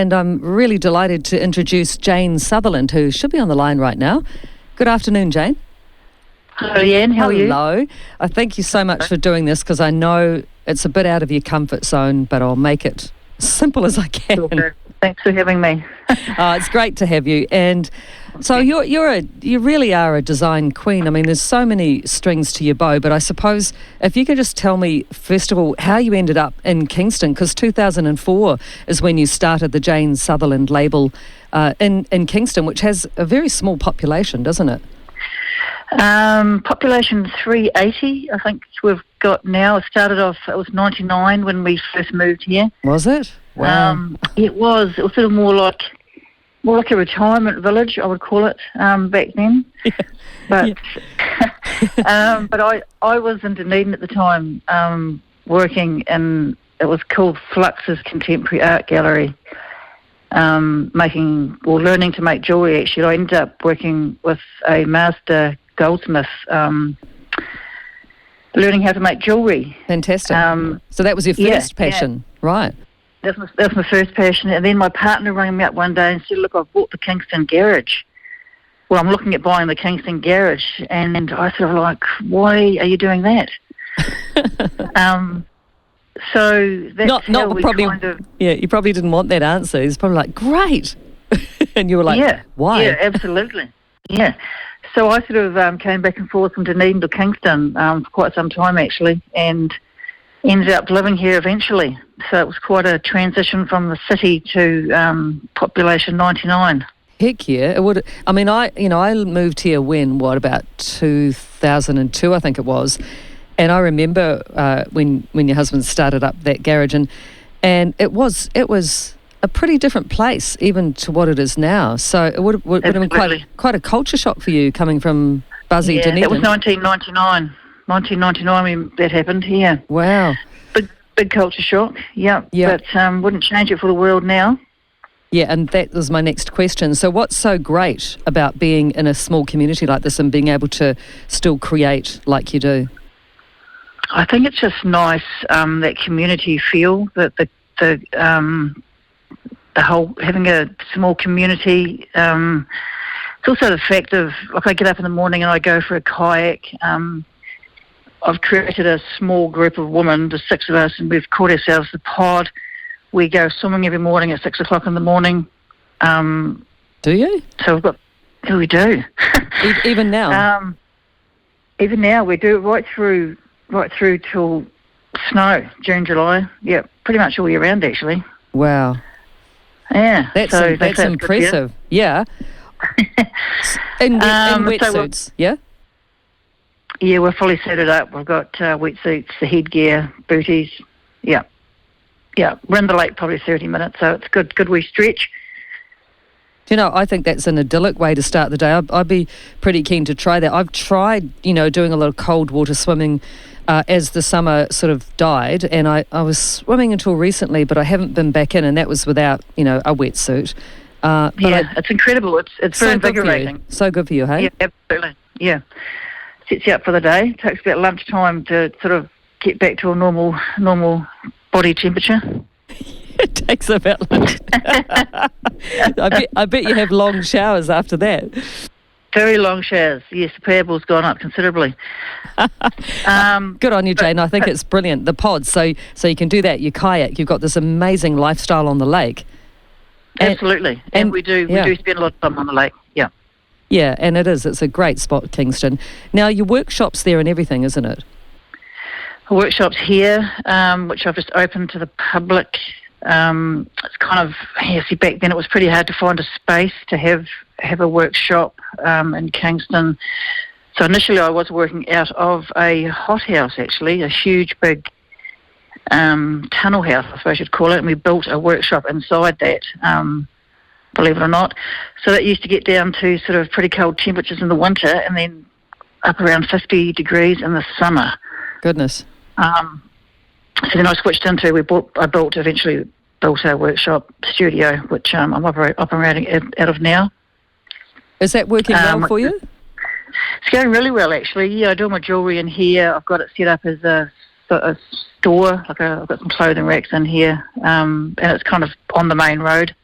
and I'm really delighted to introduce Jane Sutherland, who should be on the line right now. Good afternoon, Jane. Hello, Leanne. How are you? Hello. Thank you so much for doing this, because I know it's a bit out of your comfort zone, but I'll make it as simple as I can. Sure. Thanks for having me. It's great to have you. And so you really are a design queen. I mean, there's so many strings to your bow, but I suppose if you could just tell me, first of all, how you ended up in Kingston, because 2004 is when you started the Jane Sutherland label in Kingston, which has a very small population, doesn't it? Population 380, I think we've got now. It started off, it was 99 when we first moved here. Was it? Wow. It was sort of more like a retirement village, I would call it, back then. Yeah. But but I was in Dunedin at the time, working in, it was called Flux's Contemporary Art Gallery, learning to make jewellery. Actually, I ended up working with a master goldsmith, learning how to make jewellery. Fantastic. So that was your first passion, right? That was my first passion. And then my partner rang me up one day and said, look, I've bought the Kingston garage. Well, I'm looking at buying the Kingston garage. And I sort of like, why are you doing that? So that's how we kind of... Yeah, you probably didn't want that answer. He's probably like, great. And you were like, why? Yeah, absolutely. Yeah. So I sort of came back and forth from Dunedin to Kingston for quite some time, actually, and ended up living here eventually. So it was quite a transition from the city to population 99. Heck yeah. It would. I mean, I moved here about 2002, I think it was. And I remember when your husband started up that garage, and it was a pretty different place even to what it is now. So it would have been quite a culture shock for you coming from buzzy Dunedin. That was 1999. 1999 when that happened. Yeah. Wow. Big culture shock. Yeah. But wouldn't change it for the world now. Yeah, and that was my next question. So what's so great about being in a small community like this and being able to still create like you do? I think it's just nice, that community feel, that the whole having a small community. It's also the fact of, like, I get up in the morning and I go for a kayak. I've created a small group of women, the 6 of us, and we've called ourselves the Pod. We go swimming every morning at 6 o'clock in the morning. Do you? So we do. Even now? Even now, we do right through till snow, June, July. Yeah, pretty much all year round, actually. Wow. Yeah. That's impressive. Yeah. In wetsuits, yeah? Yeah, we're fully suited up. We've got wetsuits, the headgear, booties. Yeah. Yeah, we're in the lake probably 30 minutes, so it's good wee stretch. You know, I think that's an idyllic way to start the day. I'd be pretty keen to try that. I've tried, doing a lot of cold water swimming as the summer sort of died, and I was swimming until recently, but I haven't been back in, and that was without, a wetsuit. It's incredible. It's very invigorating. So good for you, hey? Yeah, absolutely. Yeah. Sets you up for the day. It takes about lunchtime to sort of get back to a normal body temperature. It takes about lunch. I bet you have long showers after that. Very long showers. Yes, the power bill's gone up considerably. Good on you, Jane. I think it's brilliant. The pods, so you can do that. You kayak. You've got this amazing lifestyle on the lake. Absolutely, and we do spend a lot of time on the lake. Yeah. Yeah, and it's a great spot, Kingston. Now, your workshop's there and everything, isn't it? The workshop's here, which I've just opened to the public. It's kind of, back then it was pretty hard to find a space to have a workshop in Kingston. So initially I was working out of a hothouse, actually, a huge big tunnel house, I suppose you'd call it, and we built a workshop inside that, believe it or not. So that used to get down to sort of pretty cold temperatures in the winter and then up around 50 degrees in the summer. Goodness. So then I switched into, I eventually built a workshop studio, which I'm operating out of now. Is that working well for you? It's going really well, actually. Yeah, I do my jewellery in here. I've got it set up as a store. I've got some clothing racks in here, and it's kind of on the main road.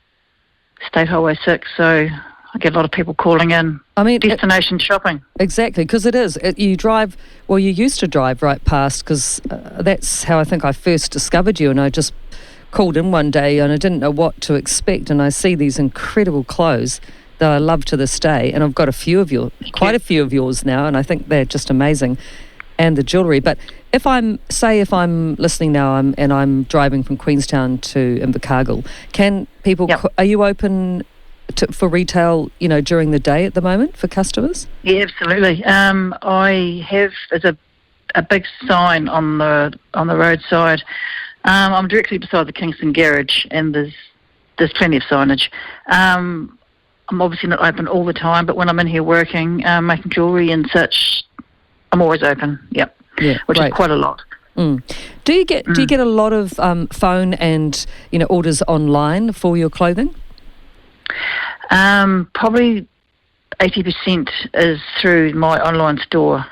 State Highway 6, so I get a lot of people calling in. I mean, destination shopping. Exactly, because it is. You drive, well, you used to drive right past, because that's how I think I first discovered you, and I just called in one day and I didn't know what to expect, and I see these incredible clothes that I love to this day, and I've got quite a few of yours now, and I think they're just amazing, and the jewellery. But if I'm listening now and I'm driving from Queenstown to Invercargill, can people, are you open for retail, during the day at the moment for customers? Yeah, absolutely. I have, there's a big sign on the roadside. I'm directly beside the Kingston Garage, and there's plenty of signage. I'm obviously not open all the time, but when I'm in here working, making jewellery and such, I'm always open. Yep. Yeah, which is quite a lot. Mm. Do you get a lot of phone and orders online for your clothing? Probably 80% is through my online store.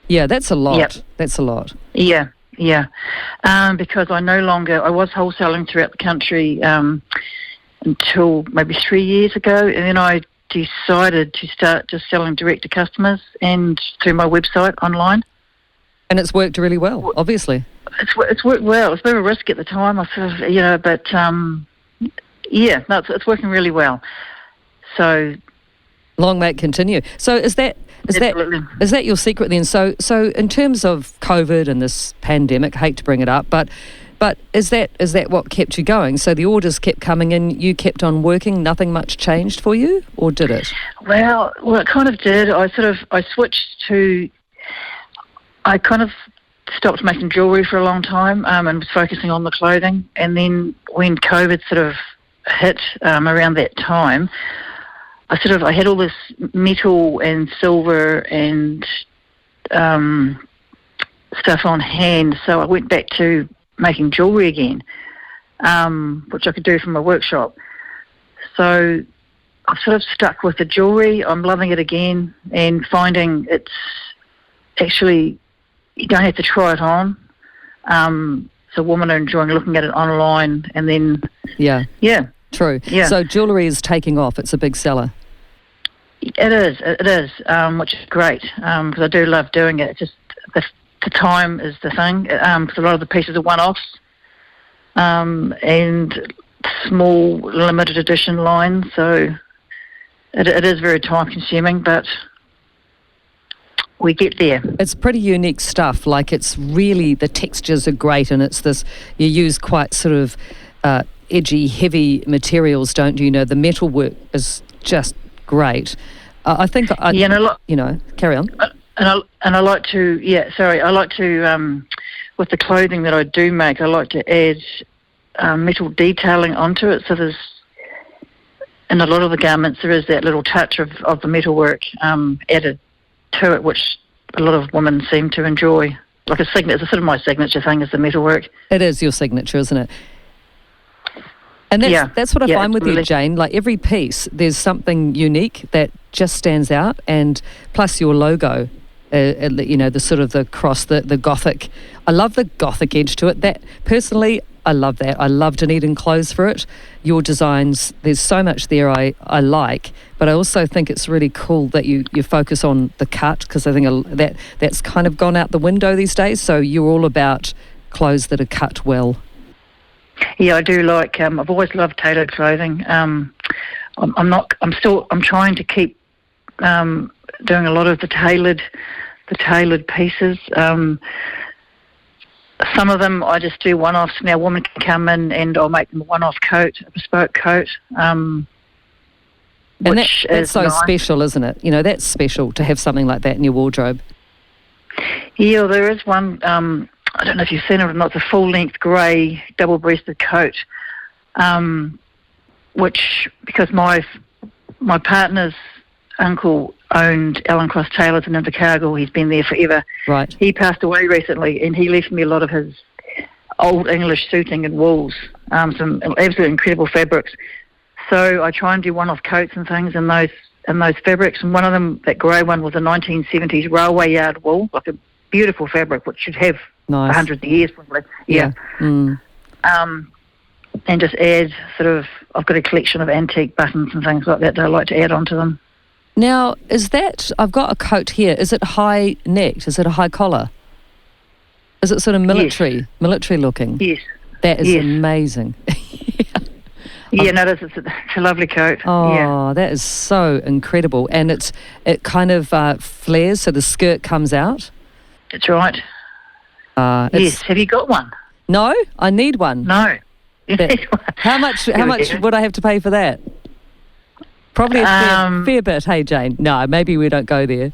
Yeah, that's a lot. Yep. That's a lot. Yeah. Because I was wholesaling throughout the country until maybe 3 years ago, and then I decided to start just selling direct to customers and through my website online. And it's worked really well, obviously. It's worked well. It's a bit of a risk at the time, I sort of, but it's working really well. So long may it continue. So is that your secret then? So in terms of COVID and this pandemic, hate to bring it up, but is that what kept you going? So the orders kept coming in, you kept on working, nothing much changed for you, or did it? Well, it kind of did. I switched to, I kind of stopped making jewellery for a long time and was focusing on the clothing. And then when COVID sort of hit around that time, I had all this metal and silver and stuff on hand, so I went back to making jewellery again, which I could do from my workshop. So I've sort of stuck with the jewellery. I'm loving it again and finding it's actually, you don't have to try it on. So women are enjoying looking at it online, and then... Yeah. True. Yeah. So jewellery is taking off. It's a big seller. It is, which is great, because I do love doing it. It's just the time is the thing, because a lot of the pieces are one-offs and small limited edition lines, so it is very time-consuming, but we get there. It's pretty unique stuff. Like, it's really, the textures are great, and it's this, you use quite sort of edgy, heavy materials, don't you? The metalwork is just great. I think carry on. And I like to, I like to, with the clothing that I do make, I like to add metal detailing onto it. So there's, in a lot of the garments, there is that little touch of the metalwork added to it, which a lot of women seem to enjoy. Like it's sort of my signature thing is the metalwork. It is your signature, isn't it? And that's what I find with you, Jane. Like every piece, there's something unique that just stands out, and plus your logo, the sort of the cross, the Gothic. I love the Gothic edge to it. That personally, I love that. I love Dunedin clothes for it. Your designs, there's so much there I like, but I also think it's really cool that you focus on the cut, because I think that's kind of gone out the window these days. So you're all about clothes that are cut well. Yeah, I do like. I've always loved tailored clothing. I'm trying to keep doing a lot of the tailored pieces. Some of them I just do one-offs. Now, women can come in and I'll make them a one-off coat, a bespoke coat. And that's so nice. Special, isn't it? That's special to have something like that in your wardrobe. Yeah, there is one. I don't know if you've seen it or not. It's a full-length grey double-breasted coat, which, because my partner's uncle owned Allen Cross Tailors in Invercargill. He's been there forever. Right. He passed away recently, and he left me a lot of his old English suiting and wools, some absolutely incredible fabrics. So I try and do one-off coats and things in those fabrics. And one of them, that grey one, was a 1970s railway yard wool, like a beautiful fabric, which should have hundreds of years probably. Yeah. and just add I've got a collection of antique buttons and things like that I like to add onto them. Now, I've got a coat here, is it high necked? Is it a high collar? Is it sort of military looking? Yes. That is amazing. Yeah, no, it's a lovely coat. Oh, that is so incredible. And it kind of flares, so the skirt comes out. That's right. Yes. Have you got one? No, I need one. No. How much would I have to pay for that? Probably a fair bit, hey Jane. No, maybe we don't go there.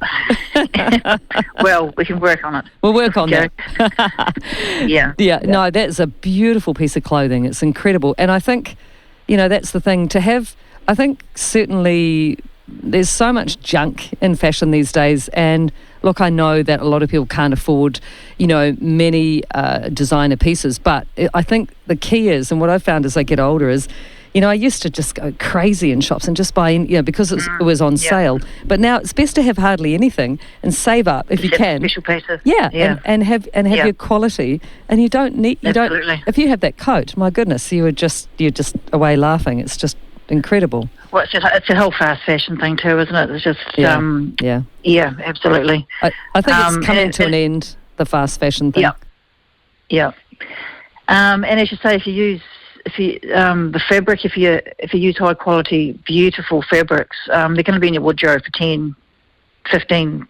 Well, we can work on it. We'll work on that. Yeah. No, that's a beautiful piece of clothing. It's incredible. And I think, that's the thing to have. I think certainly there's so much junk in fashion these days. And look, I know that a lot of people can't afford, many designer pieces. But I think the key is, and what I've found as I get older is, I used to just go crazy in shops and just buy in, because it was on sale. But now it's best to have hardly anything and save up if you can. Special pieces. Yeah. And have your quality. And you don't need. Absolutely. If you have that coat, my goodness, you're just away laughing. It's just incredible. Well, it's a whole fast fashion thing too, isn't it? It's just yeah, absolutely. I think it's coming to an end. The fast fashion thing. Yeah. And as you say, if you the fabric, if you use high quality, beautiful fabrics, they're going to be in your wardrobe for 10, 15,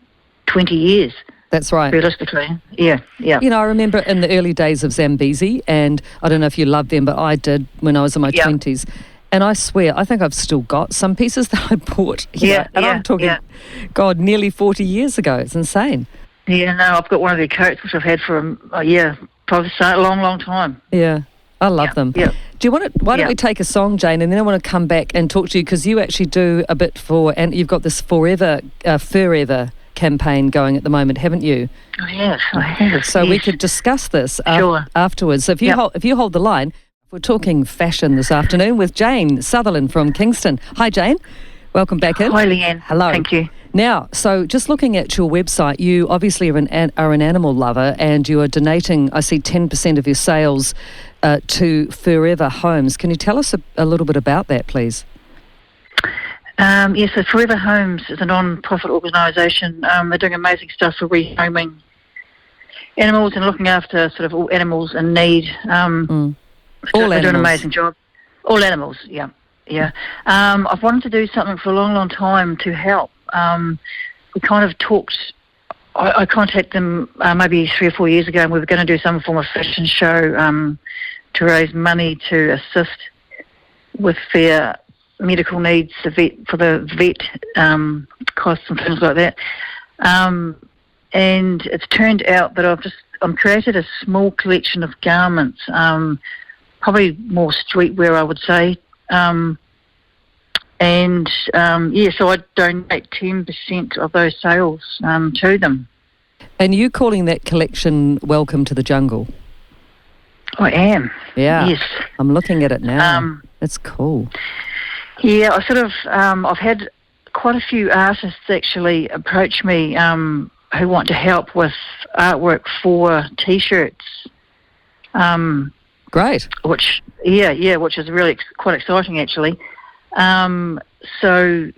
20 years. That's right. Realistically, yeah. I remember in the early days of Zambezi, and I don't know if you loved them, but I did when I was in my 20s. And I swear, I think I've still got some pieces that I bought. I'm talking, God, nearly 40 years ago. It's insane. Yeah, no, I've got one of their coats which I've had for probably a long, long time. Yeah. I love them. Yeah. Do you want to? Why don't we take a song, Jane, and then I want to come back and talk to you because you actually do a bit and you've got this Forever campaign going at the moment, haven't you? I have. So we could discuss this afterwards. So if you hold the line, we're talking fashion this afternoon with Jane Sutherland from Kingston. Hi, Jane. Welcome back in. Hi, Leanne. Hello. Thank you. Now, so just looking at your website, you obviously are an animal lover and you are donating, I see, 10% of your sales to Forever Homes. Can you tell us a little bit about that, please? So Forever Homes is a non-profit organisation. They're doing amazing stuff for rehoming animals and looking after sort of all animals in need. They're doing an amazing job. All animals, yeah. I've wanted to do something for a long, long time to help. We kind of talked. I contacted them maybe 3 or 4 years ago, and we were going to do some form of fashion show to raise money to assist with their medical needs, for the vet costs and things like that. And it's turned out that I've created a small collection of garments, probably more streetwear, I would say. So I donate 10% of those sales to them. And you calling that collection Welcome to the Jungle? I am. Yeah. Yes. I'm looking at it now. It's cool. Yeah, I've had quite a few artists actually approach me who want to help with artwork for T-shirts. Great. Which is really quite exciting actually. So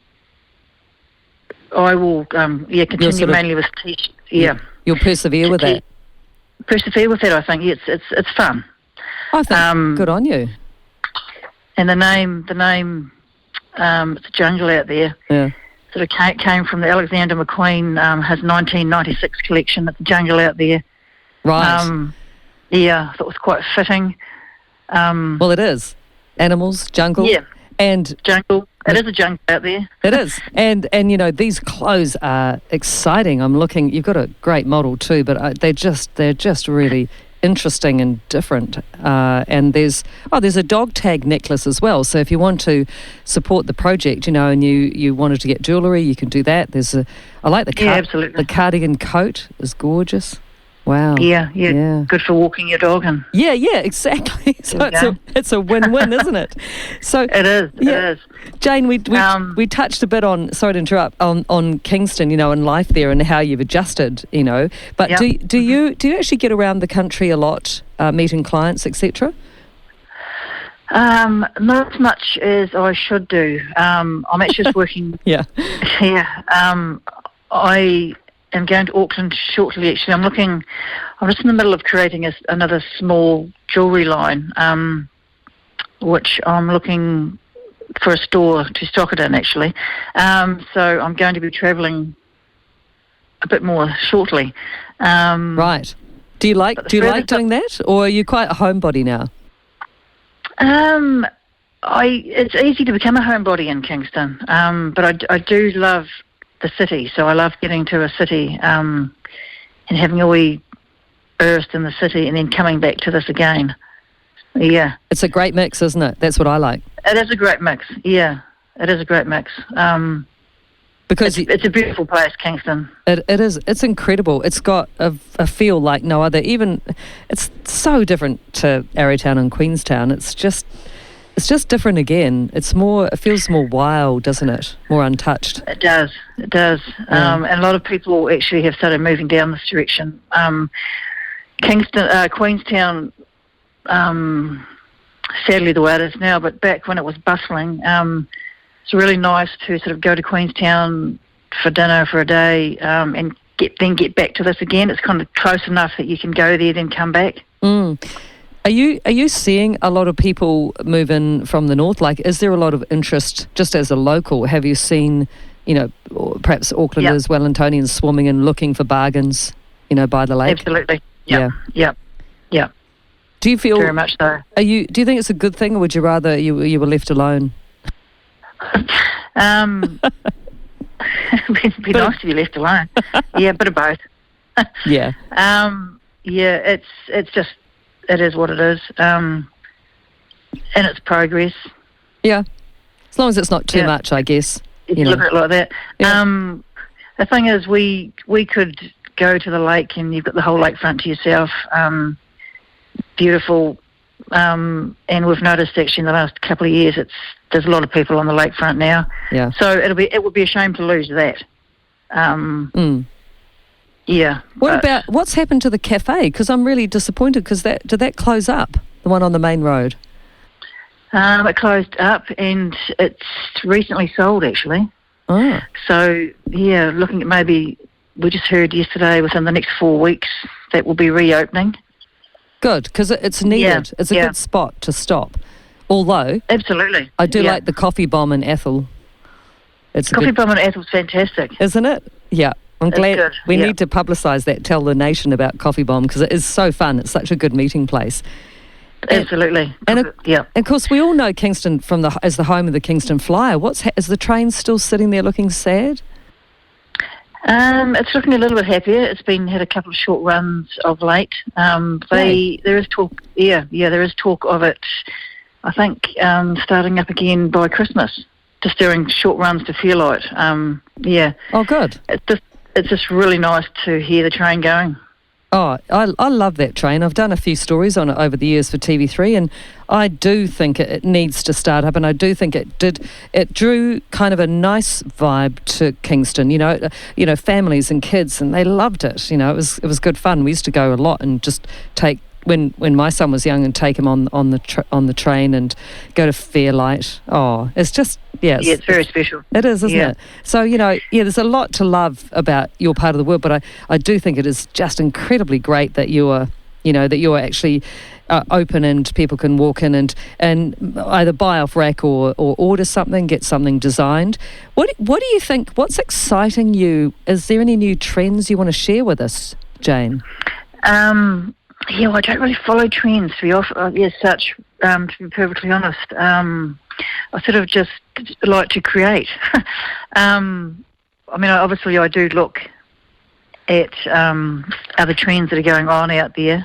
I will continue mainly with T-shirts. Yeah. You'll persevere with that. Persevere with it, I think. It's fun. I think good on you. And the name, it's a jungle out there. Yeah. Sort of came from the Alexander McQueen, his 1996 collection. It's a jungle out there. Right. I thought it was quite fitting. Well, it is. Animals, jungle. Yeah. And jungle. It is a jungle out there. It is. And these clothes are exciting. I'm looking. You've got a great model too, but they're just really interesting and different. And there's a dog tag necklace as well. So if you want to support the project, and you wanted to get jewellery, you can do that. I like the absolutely. The cardigan coat is gorgeous. Wow. Yeah. Good for walking your dog and. Yeah, exactly. So it's a win-win, isn't it? So it is. It is. Jane, we touched a bit on. Sorry to interrupt. On Kingston, and life there and how you've adjusted, But do you actually get around the country a lot, meeting clients, etc.? Not as much as I should do. I'm actually just working. Yeah. Yeah. I am going to Auckland shortly. Actually, I'm just in the middle of creating another small jewellery line, which I'm looking for a store to stock it in. Actually, so I'm going to be travelling a bit more shortly. Right. Do you like doing that, or are you quite a homebody now? It's easy to become a homebody in Kingston, but I do love the city, so I love getting to a city and having a wee burst in the city and then coming back to this again. Yeah. It's a great mix, isn't it? That's what I like. It is a great mix, yeah. It is a great mix. Because it's a beautiful place, Kingston. It is. It's incredible. It's got a feel like no other. Even it's so different to Arrowtown and Queenstown. It's just different again. It feels more wild, doesn't it? More untouched. It does. Yeah. And a lot of people actually have started moving down this direction. Queenstown, sadly the way it is now, but back when it was bustling, it's really nice to sort of go to Queenstown for dinner for a day and get back to this again. It's kind of close enough that you can go there, then come back. Mm. Are you seeing a lot of people move in from the north? Like, is there a lot of interest just as a local? Have you seen, perhaps Aucklanders, Wellingtonians swarming in looking for bargains, by the lake? Absolutely. Yeah. Do you feel very much so? Do you think it's a good thing, or would you rather you were left alone? It'd be nice to be left alone. Yeah, a bit of both. Yeah. It is what it is. And it's progress. Yeah. As long as it's not too much, I guess. You look at it like that. Yeah. The thing is, we could go to the lake and you've got the whole lakefront to yourself. Beautiful. And we've noticed actually in the last couple of years there's a lot of people on the lakefront now. Yeah. So it would be a shame to lose that. Yeah. What's happened to the cafe? Because I'm really disappointed because did that close up, the one on the main road? It closed up and it's recently sold actually. Oh. So yeah, looking at maybe, we just heard yesterday within the next 4 weeks that will be reopening. Good, because it's needed. Yeah, it's a good spot to stop. Although, absolutely, I do like the Coffee Bomb in Athol. Coffee Bomb in Athol's fantastic, isn't it? Yeah, I'm glad. Good. We need to publicise that. Tell the nation about Coffee Bomb because it is so fun. It's such a good meeting place. Absolutely, and of course, we all know Kingston as the home of the Kingston Flyer. Is the train still sitting there looking sad? It's looking a little bit happier. It's had a couple of short runs of late. There is talk. Yeah, there is talk of it. I think starting up again by Christmas, just doing short runs to Fairlight. Yeah. Oh, good. It's just really nice to hear the train going. Oh, I love that train. I've done a few stories on it over the years for TV3, and I do think it needs to start up, and I do think it did. It drew kind of a nice vibe to Kingston, families and kids, and they loved it. It was good fun. We used to go a lot and just take, when my son was young, and take him on the train and go to Fairlight. Oh, it's just, it's very special. It is, isn't it? So, there's a lot to love about your part of the world, but I do think it is just incredibly great that you're actually open and people can walk in and either buy off rack or order something, get something designed. What do you think? What's exciting you? Is there any new trends you want to share with us, Jane? I don't really follow trends to be perfectly honest. I sort of just like to create. Obviously I do look at other trends that are going on out there,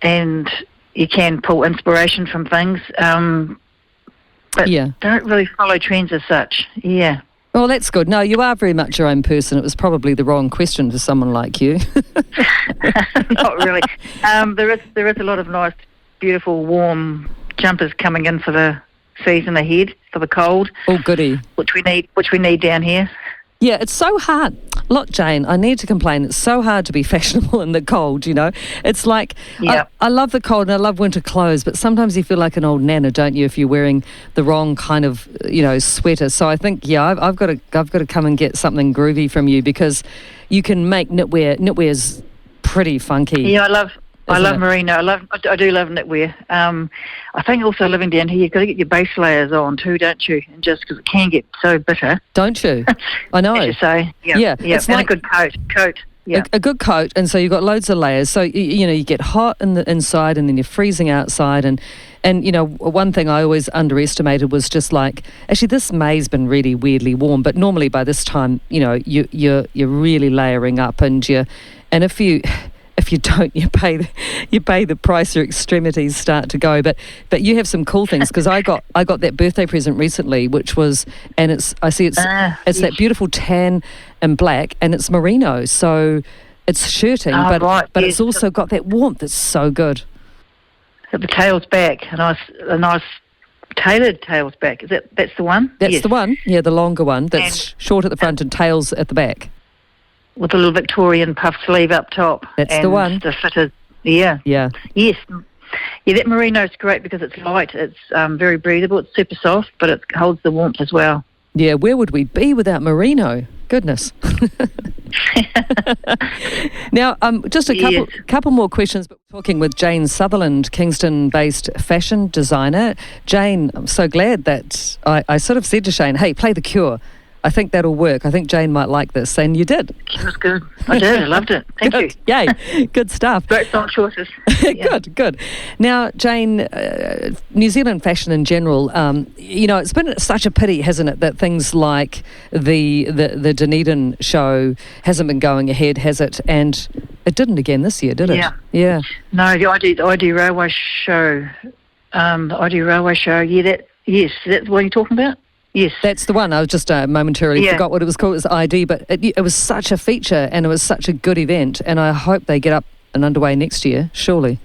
and you can pull inspiration from things, but don't really follow trends as such. Yeah. Well, that's good. No, you are very much your own person. It was probably the wrong question for someone like you. Not really. There is a lot of nice, beautiful, warm jumpers coming in for the season ahead, for the cold. Oh, goody. Which we need down here. Yeah, it's so hard. Look, Jane, I need to complain. It's so hard to be fashionable in the cold, you know. It's like, I love the cold and I love winter clothes, but sometimes you feel like an old nana, don't you, if you're wearing the wrong kind of, sweater. So I think, I've got to come and get something groovy from you, because you can make knitwear. Knitwear's pretty funky. Yeah, I love merino. I do love knitwear. I think also living down here, you've got to get your base layers on too, don't you? And just because it can get so bitter. Don't you? I know. As you say. Yeah. It's like a good coat. Yeah. A good coat, and so you've got loads of layers. So, you get hot in the inside and then you're freezing outside. And one thing I always underestimated was just like, actually this May's been really weirdly warm, but normally by this time, you're really layering up, and if you don't, you pay the price. Your extremities start to go. But you have some cool things, because I got that birthday present recently, which was, and it's that beautiful tan and black, and it's merino, so it's shirting, but it's also got that warmth that's so good. So the tail's back, a nice tailored tail's back. That's the one? That's the one. Yeah, the longer one. That's short at the front and tails at the back. With a little Victorian puff sleeve up top. That's the one. The fitters. Yeah. Yeah. Yes. Yeah, that merino's great because it's light. It's very breathable. It's super soft, but it holds the warmth as well. Yeah, where would we be without merino? Goodness. Now, just a couple more questions. But we're talking with Jane Sutherland, Kingston-based fashion designer. Jane, I'm so glad that I sort of said to Shane, hey, play The Cure. I think that'll work. I think Jane might like this, and you did. It was good. I did. I loved it. Thank you. Yay. Good stuff. Great song choices. Good. Now, Jane, New Zealand fashion in general, it's been such a pity, hasn't it, that things like the Dunedin show hasn't been going ahead, has it? And it didn't again this year, did it? Yeah. No, the ID Railway show. The ID Railway show. Yeah, that's what you're talking about? Yes. That's the one. I was just momentarily forgot what it was called. It was ID, but it was such a feature and it was such a good event, and I hope they get up and underway next year, surely.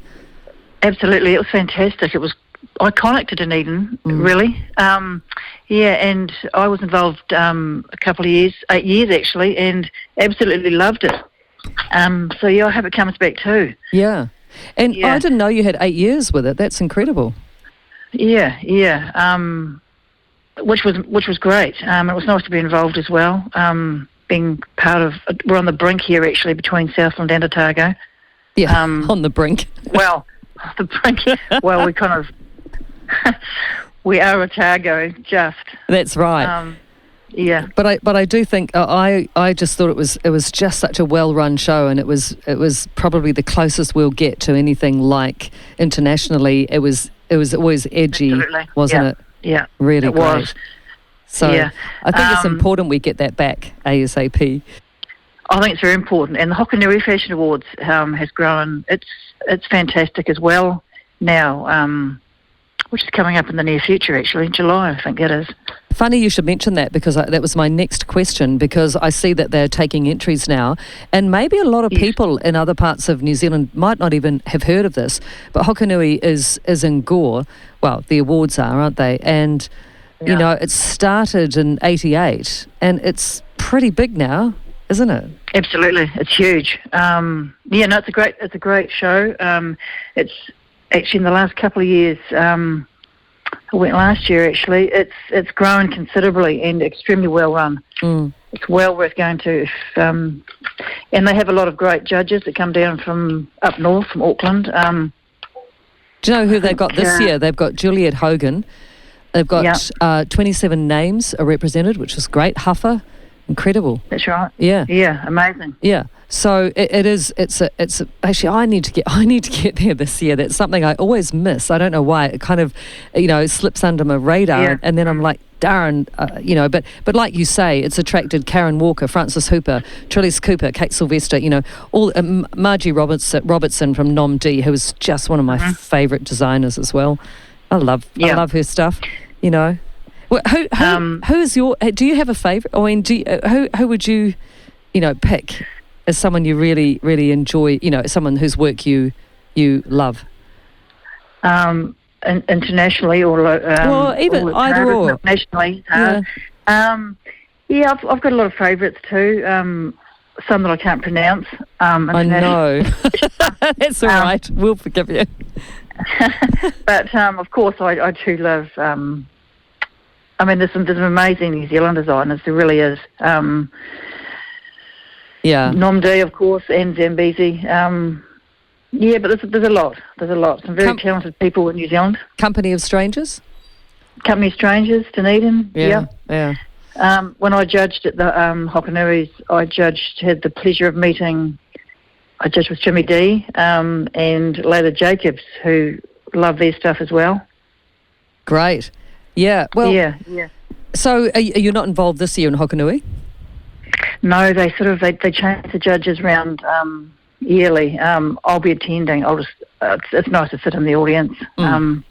Absolutely. It was fantastic. It was iconic to Dunedin, really. And I was involved a couple of years, 8 years actually, and absolutely loved it. I hope it comes back too. Yeah. And I didn't know you had 8 years with it. That's incredible. Yeah. Which was great. It was nice to be involved as well. Being part of, we're on the brink here actually between Southland and Otago. Yeah, on the brink. Well, the brink. Well, we kind of we are Otago just. That's right. Yeah. But I do think I just thought it was just such a well-run show, and it was probably the closest we'll get to anything like internationally. It was always edgy, wasn't it? Yeah, really it great. Was. So I think it's important we get that back ASAP. I think it's very important, and the Hokanui Fashion Awards has grown. It's fantastic as well now, which is coming up in the near future. Actually, in July, I think that is. Funny you should mention that, because that was my next question, because I see that they're taking entries now, and maybe a lot of people in other parts of New Zealand might not even have heard of this, but Hokanui is in Gore. Well, the awards are, aren't they? And, it started in 88, and it's pretty big now, isn't it? Absolutely. It's huge. It's a great show. It's actually in the last couple of years, I went last year actually, it's grown considerably and extremely well run. It's well worth going to. And they have a lot of great judges that come down from up north, from Auckland. Do you know who they've got this year? They've got Juliet Hogan. They've got 27 names are represented, which is great. Huffer, incredible. That's right. Yeah. Yeah, amazing. Yeah. So actually I need to get there this year. That's something I always miss. I don't know why. It kind of, slips under my radar, and then I'm like, darn, but like you say, it's attracted Karen Walker, Frances Hooper, Trillis Cooper, Kate Sylvester, all Margie Robertson from Nom D, who is just one of my favourite designers as well. I love her stuff. Well, who is your? Do you have a favourite? I mean, who would you, pick as someone you really, really enjoy? Someone whose work you love. Internationally or well, even either or nationally. Yeah, I've got a lot of favourites too. Some that I can't pronounce. I know. That's all right. We'll forgive you. But of course, I do love. There's some amazing New Zealand designers. There really is. Nomdi, of course, and Zambezi. But there's a lot. There's a lot. Some very talented people in New Zealand. Company of Strangers? Company of Strangers, Dunedin. Yeah. When I judged at the Hokanuis, had the pleasure of meeting, I judged with Jimmy D and Layla Jacobs, who love their stuff as well. Great. Yeah. Well, yeah. So are you not involved this year in Hokanui? No, they change the judges round yearly. I'll be attending. It's nice to sit in the audience. And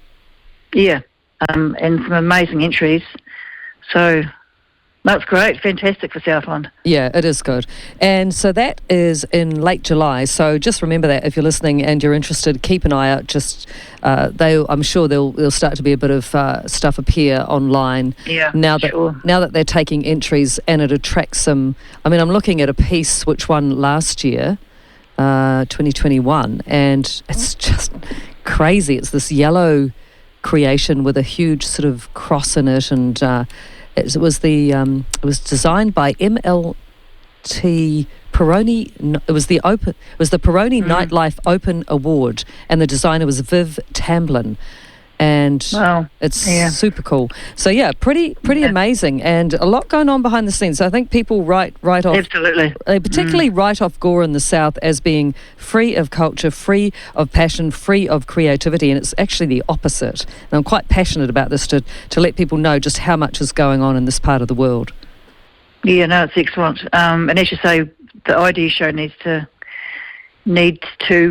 some amazing entries. So that's great. Fantastic for Southland. Yeah, it is good. And so that is in late July. So just remember that if you're listening and you're interested, keep an eye out. Just I'm sure there'll start to be a bit of stuff appear online. Yeah, now that they're taking entries, and it attracts some. I mean, I'm looking at a piece which won last year, 2021, and it's just crazy. It's this yellow creation with a huge sort of cross in it, and it was designed by MLT Peroni. It was the Peroni Nightlife Open Award, and the designer was Viv Tamblin, and it's super cool. So pretty amazing, and a lot going on behind the scenes. So I think people write off, absolutely, they particularly write off Gore in the South as being free of culture, free of passion, free of creativity, and it's actually the opposite. And I'm quite passionate about this to let people know just how much is going on in this part of the world. Yeah, no, it's excellent. And as you say, the idea show needs to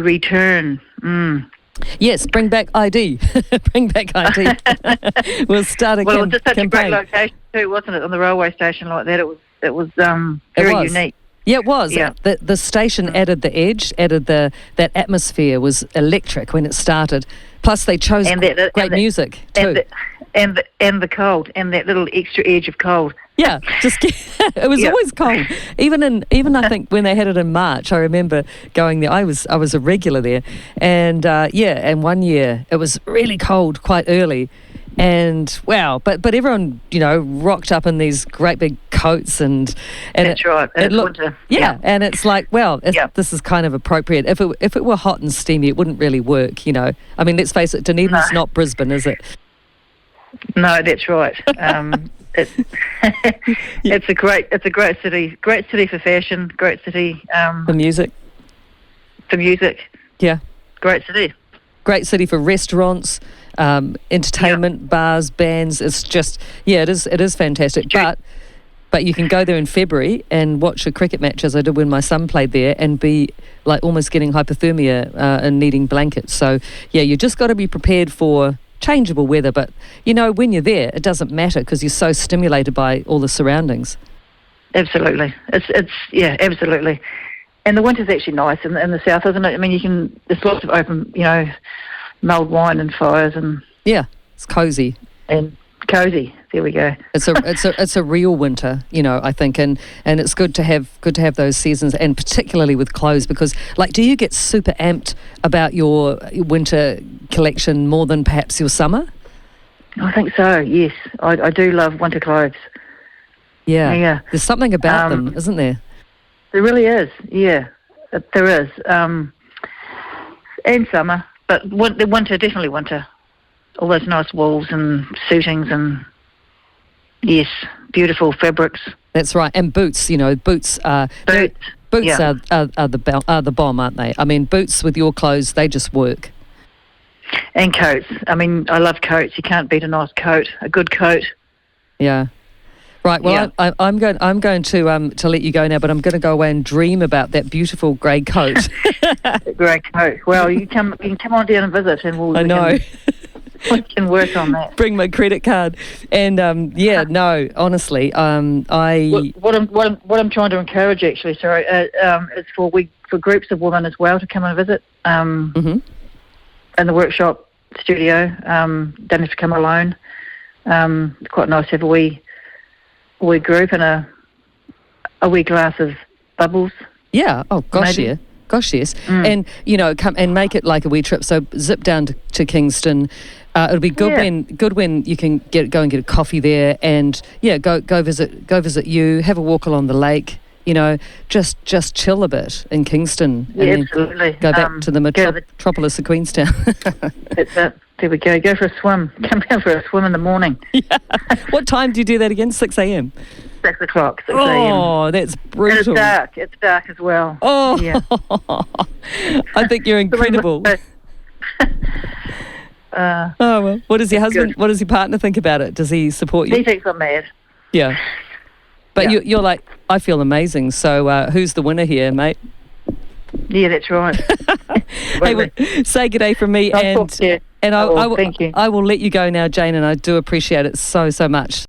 return. Yes, bring back ID. Bring back ID. We'll start a campaign. Well, it was just such a great location too, wasn't it? On the railway station like that, it was very unique. Yeah, it was. Yeah. The station added the edge, that atmosphere was electric when it started. Plus, they chose great music too. And the cold, and that little extra edge of cold. Yeah, it was always cold. Even I think when they had it in March, I remember going there. I was a regular there, and and one year it was really cold quite early, and wow! But everyone rocked up in these great big coats and that's right. It's winter. Yeah, and it's like this is kind of appropriate. If it were hot and steamy, it wouldn't really work. I mean, let's face it, Dunedin's not Brisbane, is it? No, that's right. It's a great city. Great city for fashion. Great city for music. Yeah. Great city. Great city for restaurants, entertainment, bars, bands. It's just it is fantastic. But you can go there in February and watch a cricket match, as I did when my son played there, and be like almost getting hypothermia and needing blankets. So you just got to be prepared for changeable weather, but when you're there, it doesn't matter because you're so stimulated by all the surroundings. Absolutely, it's absolutely. And the winter's actually nice in the south, isn't it? I mean, there's lots of open, mulled wine and fires, and it's cozy. And cozy. There we go. It's a real winter, I think, and it's good to have those seasons, and particularly with clothes, because do you get super amped about your winter collection more than perhaps your summer? I think so. Yes, I do love winter clothes. Yeah. There's something about them, isn't there? There really is. Yeah, there is. And summer, but winter, definitely winter. All those nice wools and suitings and yes, beautiful fabrics. That's right, and boots. Boots are the bomb, aren't they? I mean, boots with your clothes, they just work. And coats. I mean, I love coats. You can't beat a nice coat, a good coat. Yeah. Right. Well, I'm going to let you go now, but I'm going to go away and dream about that beautiful grey coat. Grey coat. Well, you can come on down and visit, and I know. We can work on that. Bring my credit card, and honestly, what I'm trying to encourage actually, is for groups of women as well to come and visit in the workshop studio. Don't have to come alone. It's quite nice to have a wee group and a a wee glass of bubbles. Yeah. Oh, gosh, Maybe. yeah. Gosh, yes. And, come and make it like a wee trip. So zip down to Kingston. It'll be good when you can go and get a coffee there, and go visit you, have a walk along the lake. Just chill a bit in Kingston, and then Absolutely. go back to the metropolis of Queenstown. That's it. There we go. Go for a swim. Come down for a swim in the morning. Yeah. What time do you do that again? 6 a.m. 6 o'clock. 6 a.m. Oh, that's brutal. And it's dark. It's dark as well. Oh, yeah. I think you're incredible. Oh well. What does your husband? What does your partner think about it? Does he support you? He thinks I'm mad. Yeah. But you're like, I feel amazing. So who's the winner here, mate? Yeah, that's right. Hey, well, say good day from me, I'll talk to you. and Thank you. I will let you go now, Jane, and I do appreciate it so much.